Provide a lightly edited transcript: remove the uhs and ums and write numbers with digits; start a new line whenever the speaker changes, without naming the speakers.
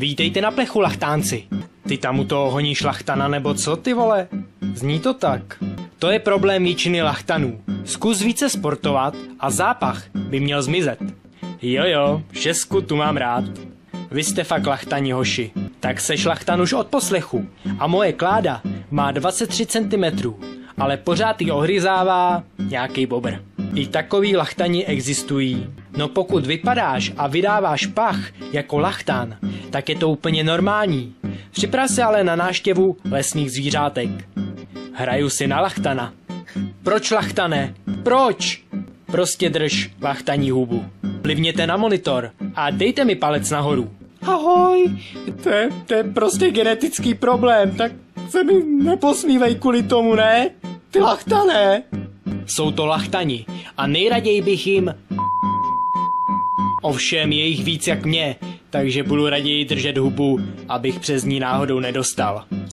Vítejte na plechu, lachtánci. Ty tam u toho honíš lachtana nebo co, ty vole? Zní to tak. To je problém většiny lachtanů. Zkus více sportovat a zápach by měl zmizet. Jo, šestku tu mám rád. Vy jste fakt lachtani, hoši. Tak seš lachtan už od poslechu. A moje Kláda má 23 cm, ale pořád ji ohryzává nějaký bobr. I takový lachtani existují. No pokud vypadáš a vydáváš pach jako lachtan, tak je to úplně normální. Připrav se ale na návštěvu lesních zvířátek. Hraju si na lachtana. Proč, lachtane? Proč? Prostě drž lachtaní hubu. Plivněte na monitor a dejte mi palec nahoru. Ahoj, to je prostě genetický problém, tak se mi neposmívej kvůli tomu, ne? Ty lachtane. Jsou to lachtani a nejraději bych jim... Ovšem je jich víc jak mě, takže budu raději držet hubu, abych přes ní náhodou nedostal.